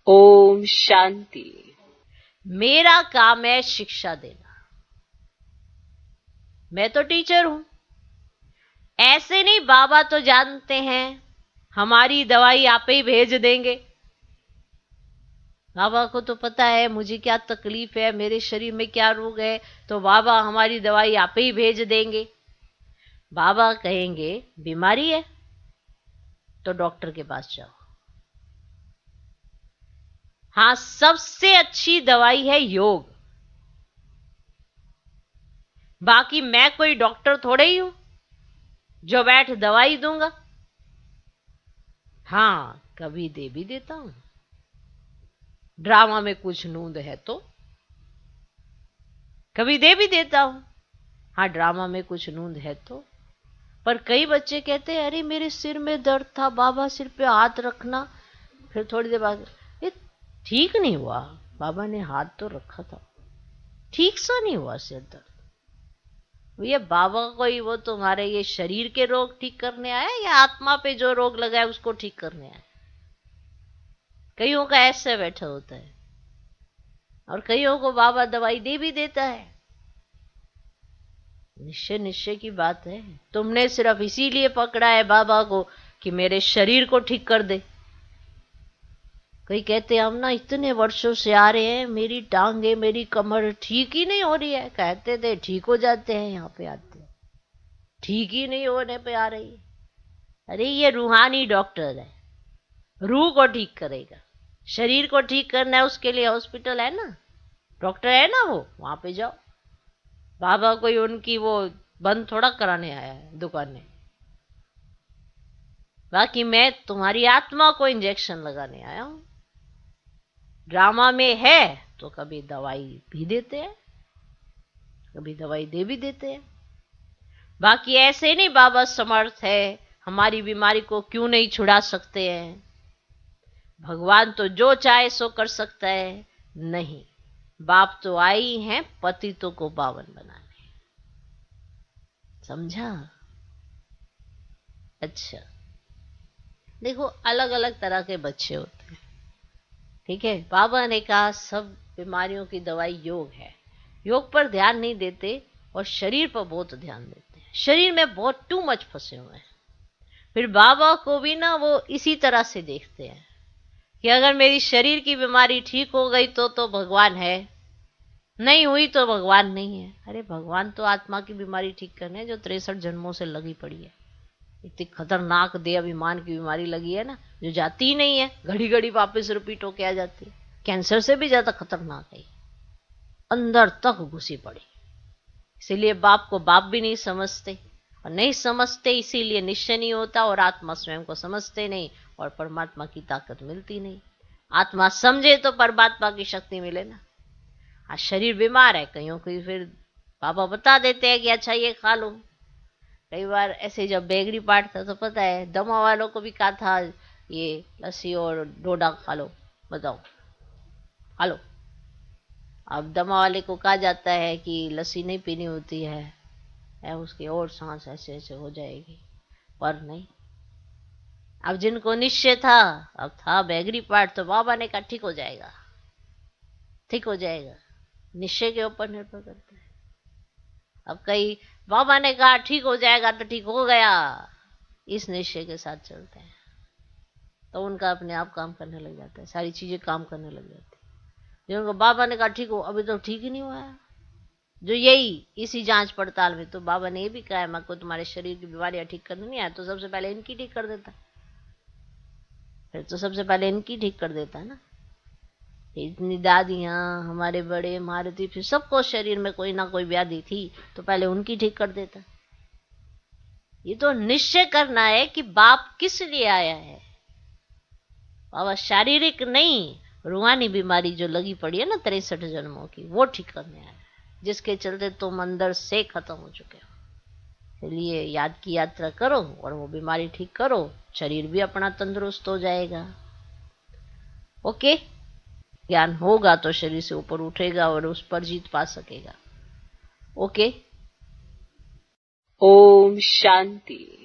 ओम शांति। मेरा काम है शिक्षा देना। मैं तो टीचर हूं। ऐसे नहीं, बाबा तो जानते हैं हमारी दवाई आप ही भेज देंगे। बाबा को तो पता है मुझे क्या तकलीफ है, मेरे शरीर में क्या रोग है, तो बाबा हमारी दवाई आप ही भेज देंगे। बाबा कहेंगे बीमारी है तो डॉक्टर के पास जाओ। हाँ, सबसे अच्छी दवाई है योग। बाकी मैं कोई डॉक्टर थोड़े ही हूं जो बैठ दवाई दूंगा। हाँ, कभी दे भी देता हूं। ड्रामा में कुछ नूंद है तो कभी दे भी देता हूं। हाँ, ड्रामा में कुछ नूंद है तो। पर कई बच्चे कहते हैं अरे मेरे सिर में दर्द था, बाबा सिर पे हाथ रखना। फिर थोड़ी देर बाद ये ठीक नहीं हुआ, बाबा ने हाथ तो रखा था, ठीक सा नहीं हुआ सिर दर्द। ये बाबा कोई वो तुम्हारे ये शरीर के रोग ठीक करने आया या आत्मा पे जो रोग लगा है उसको ठीक करने आया? कईयों का ऐसे बैठा होता है और कईयों को बाबा दवाई दे भी देता है। निश्चय निश्चय की बात है। तुमने सिर्फ इसीलिए पकड़ा है बाबा को कि मेरे शरीर को ठीक कर दे। कई कहते हम ना इतने वर्षों से आ रहे हैं, मेरी टांगे मेरी कमर ठीक ही नहीं हो रही है। कहते थे ठीक हो जाते हैं, यहाँ पे आते हैं ठीक ही नहीं होने पे आ रही है। अरे ये रूहानी डॉक्टर है, रूह को ठीक करेगा। शरीर को ठीक करना है उसके लिए हॉस्पिटल है ना, डॉक्टर है ना, वो वहां पे जाओ। बाबा कोई उनकी वो बंद थोड़ा कराने आया है दुकानें। बाकी मैं तुम्हारी आत्मा को इंजेक्शन लगाने आया हूं। ड्रामा में है तो कभी दवाई भी देते हैं, कभी दवाई दे भी देते हैं। बाकी ऐसे नहीं बाबा समर्थ है, हमारी बीमारी को क्यों नहीं छुड़ा सकते हैं। भगवान तो जो चाहे सो कर सकता है। नहीं, बाप तो आए ही हैं पतितों को पावन बनाने। समझा? अच्छा, देखो अलग अलग तरह के बच्चे होते हैं, ठीक है। बाबा ने कहा सब बीमारियों की दवाई योग है। योग पर ध्यान नहीं देते और शरीर पर बहुत ध्यान देते हैं। शरीर में बहुत टू मच फंसे हुए हैं। फिर बाबा को भी ना वो इसी तरह से देखते हैं कि अगर मेरी शरीर की बीमारी ठीक हो गई तो भगवान है, नहीं हुई तो भगवान नहीं है। अरे भगवान तो आत्मा की बीमारी ठीक करने जो 63 जन्मों से लगी पड़ी है। इतनी खतरनाक देह अभिमान की बीमारी लगी है ना, जो जाती ही नहीं है, घड़ी घड़ी वापस रिपीट होके आ जाती है। कैंसर से भी ज्यादा खतरनाक है, अंदर तक घुसी पड़ी। इसीलिए बाप को बाप भी नहीं समझते, और नहीं समझते इसीलिए निश्चय नहीं होता, और आत्मा स्वयं को समझते नहीं और परमात्मा की ताकत मिलती नहीं। आत्मा समझे तो परमात्मा की शक्ति मिले ना। आज शरीर बीमार है, कईयों को फिर बाबा बता देते हैं कि अच्छा ये खा लो। कई बार ऐसे जब बेगरी पाठ था तो पता है दमा वालों को भी कहा था ये लस्सी और डोडा खा लो, बताओ खा लो। अब दमा वाले को कहा जाता है कि लस्सी नहीं पीनी होती है उसकी और सांस ऐसे ऐसे हो जाएगी, पर नहीं। अब जिनको निश्चय था, अब था बेगरी पाठ, तो बाबा ने कहा ठीक हो जाएगा, ठीक हो जाएगा। निश्चय के ऊपर निर्भर करता है। अब कई बाबा ने कहा ठीक हो जाएगा तो ठीक हो गया, इस निश्चय के साथ चलते हैं तो उनका अपने आप काम करने लग जाता है, सारी चीजें काम करने लग जाती है। जिनको बाबा ने कहा ठीक हो, अभी तो ठीक ही नहीं हुआ है, जो यही इसी जांच पड़ताल में तो बाबा ने ये भी कहा है मैं को तुम्हारे शरीर की बीमारियां ठीक करने नहीं आया तो सबसे पहले इनकी ठीक कर देता, फिर तो सबसे पहले इनकी ठीक कर देता है ना। इतनी दादियां, हमारे बड़े मारुति, फिर सबको शरीर में कोई ना कोई व्याधि थी तो पहले उनकी ठीक कर देता। ये तो निश्चय करना है कि बाप किस लिए आया है। बाबा शारीरिक नहीं, रूहानी बीमारी जो लगी पड़ी है ना 63 जन्मों की, वो ठीक करने आया है, जिसके चलते तुम अंदर से खत्म हो चुके हो। इसलिए याद की यात्रा करो और वो बीमारी ठीक करो, शरीर भी अपना तंदुरुस्त हो जाएगा। ओके, ज्ञान होगा तो शरीर से ऊपर उठेगा और उस पर जीत पा सकेगा। ओके, ओम शांति।